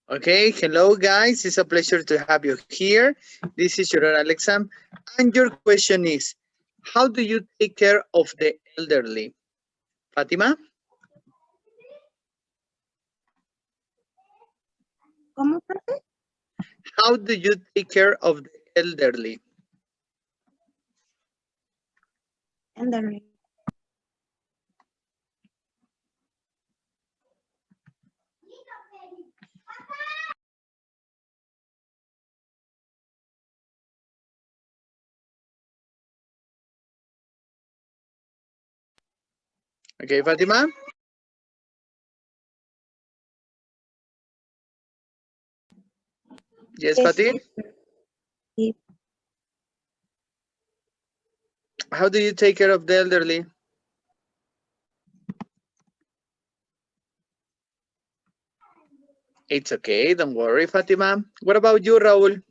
Okay, hello guys. It's a pleasure to have you here. This is your Alexam, and your question is, how do you take care of the elderly? Fatima? ¿Cómo, profe? How do you take care of the elderly? Elderly. Okay, Fatima? Yes, Yes, Fatih? yes. How do you take care of the elderly? It's okay, don't worry, Fatima. What about you, Raul?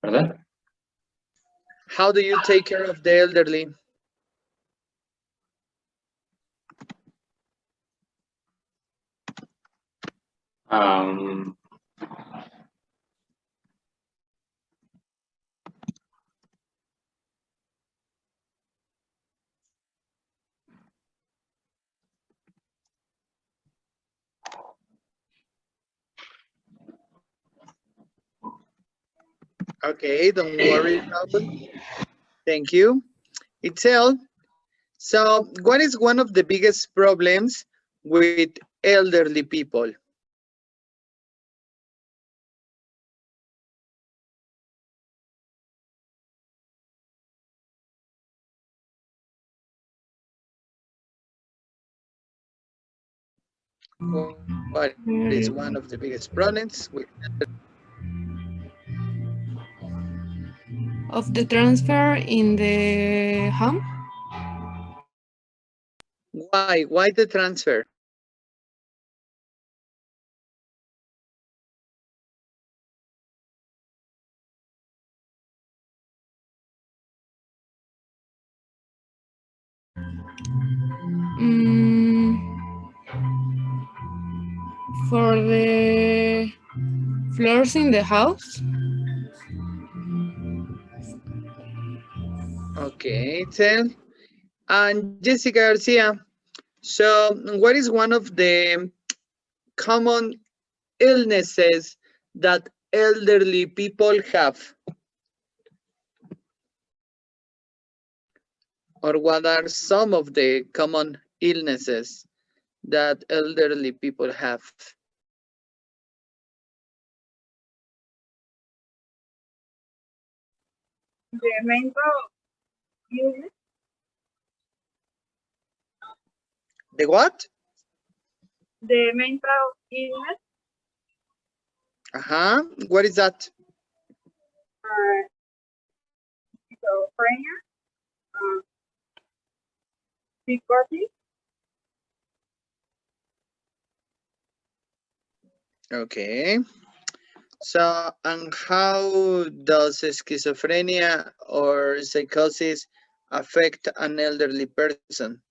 ¿Verdad? How do you take care of the elderly? Um, Okay, don't worry, Raul. Thank you. Itzel, so what is one of the biggest problems with elderly people? What is one of the biggest problems with of the transfer in the home? why? Why the transfer? For the floors in the house? Okay, Itzel. And Jessica Garcia, so what is one of the common illnesses that elderly people have? Or what are some of the common illnesses that elderly people have? The mental illness. The what? The mental illness. What is that? Schizophrenia. Psychosis. Okay. So, and how does schizophrenia or psychosis affect an elderly person?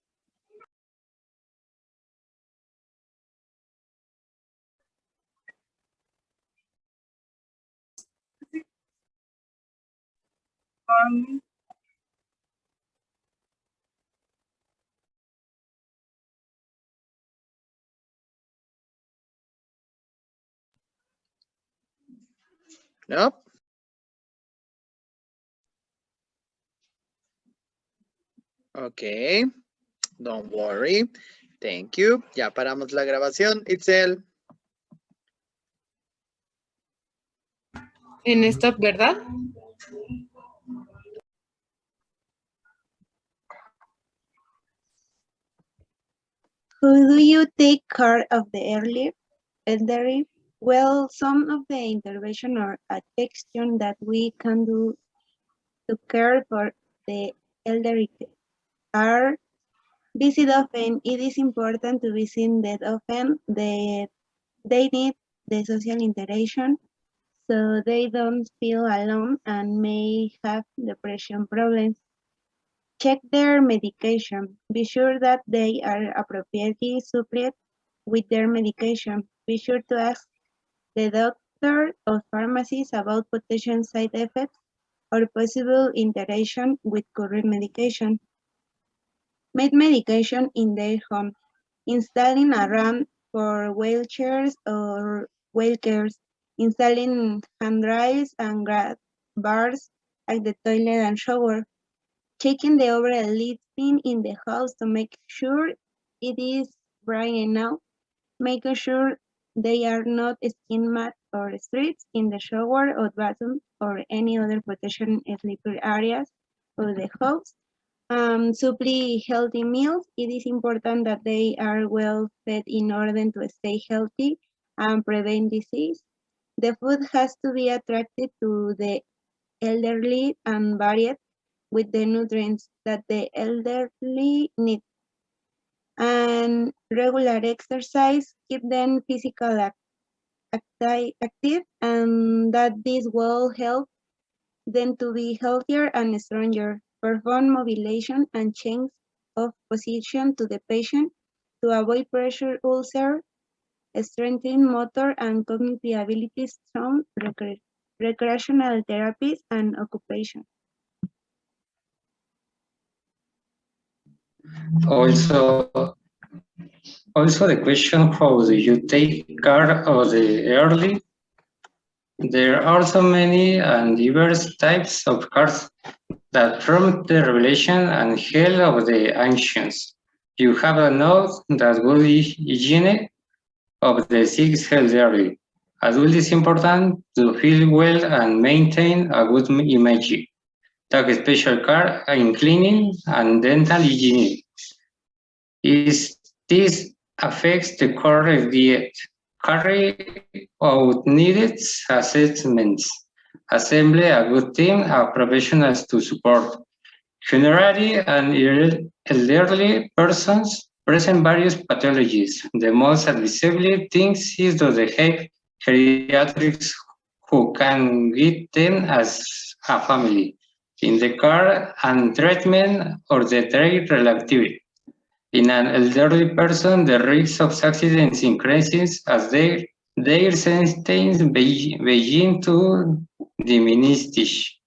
Um, No? Okay, don't worry. Thank you. Ya paramos la grabación, Itzel. En stop, ¿verdad? How do you take care of the elderly? Well, some of the intervention or action that we can do to care for the elderly are visit often. It is important to visit that often. They need the social interaction so they don't feel alone and may have depression problems. Check their medication. Be sure that they are appropriately supplied with their medication. Be sure to ask the doctor or pharmacist about potential side effects or possible interaction with current medication. Make medication in their home. Installing a ramp for wheelchairs or wheelchairs. Installing handrails and grab bars at the toilet and shower. Checking the overall lighting in the house to make sure it is bright enough. Making sure they are not skin mats or strips in the shower or bathroom or any other protection sleeper areas of the house. Supply healthy meals. It is important that they are well fed in order to stay healthy and prevent disease. The food has to be attractive to the elderly and varied with the nutrients that the elderly need. And regular exercise, keep them physically active, and that this will help them to be healthier and stronger. Perform mobilization and change of position to the patient to avoid pressure ulcer, strengthen motor and cognitive abilities through recreational therapies and occupation. Also, the question, how do you take care of the elderly? There are so many and diverse types of cares that promote the relation and health of the ancients. You have to know that good hygiene of the sick elderly. As well, it is important to feel well and maintain a good image. Take special care in cleaning and dental hygiene. This affects the correct diet. Carry out needed assessments. Assemble a good team of professionals to support. Generally, and elderly persons present various pathologies. The most advisable thing is to have geriatrics who can guide them as a family in the care and treatment of the their relative. In an elderly person, the risk of accidents increases as their senses begin to diminish.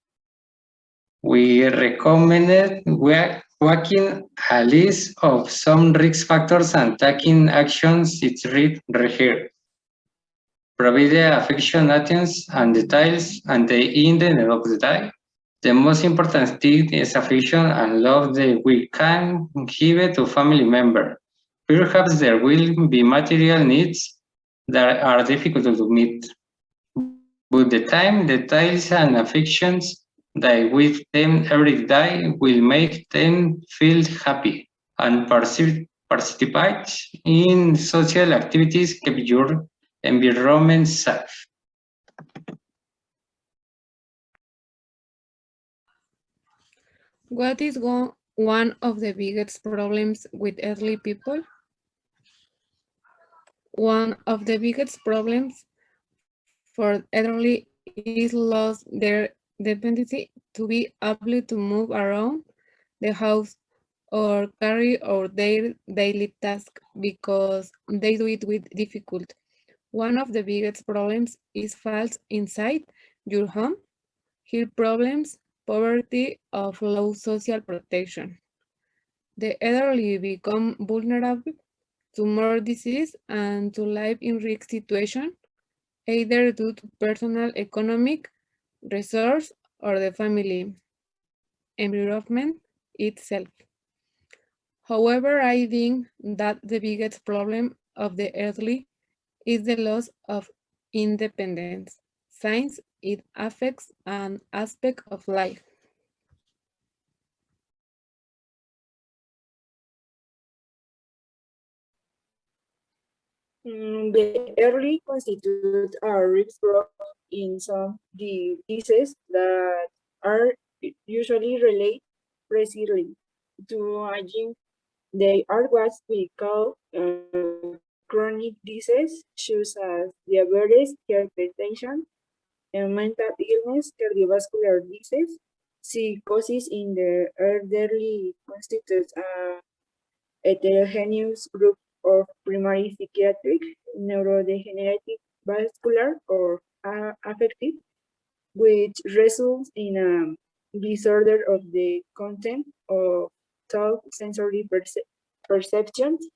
We recommended working a list of some risk factors and taking actions it's read here. Provide the affection items and details and the end of the day. The most important thing is affection and love that we can give it to family member. Perhaps there will be material needs that are difficult to meet, but the time, details, and affections that with them every day will make them feel happy and participate in social activities, keep your environment safe. What is one of the biggest problems with elderly people? One of the biggest problems for elderly is lost their dependency to be able to move around the house or carry out their daily task because they do it with difficulty. One of the biggest problems is falls inside your home, health problems, poverty, of low social protection. The elderly become vulnerable to more disease and to life in risk situation, either due to personal economic resource or the family environment itself. However, I think that the biggest problem of the elderly is the loss of independence, since it affects an aspect of life. The early constitute a risk group in some diseases that are usually related precisely to aging. They are what we call chronic diseases, such as diabetes, hypertension, and mental illness, cardiovascular disease, psychosis in the elderly constitutes a heterogeneous group of primary psychiatric, neurodegenerative, vascular, or affective, which results in a disorder of the content of thought, sensory perceptions,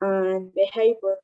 and behavior.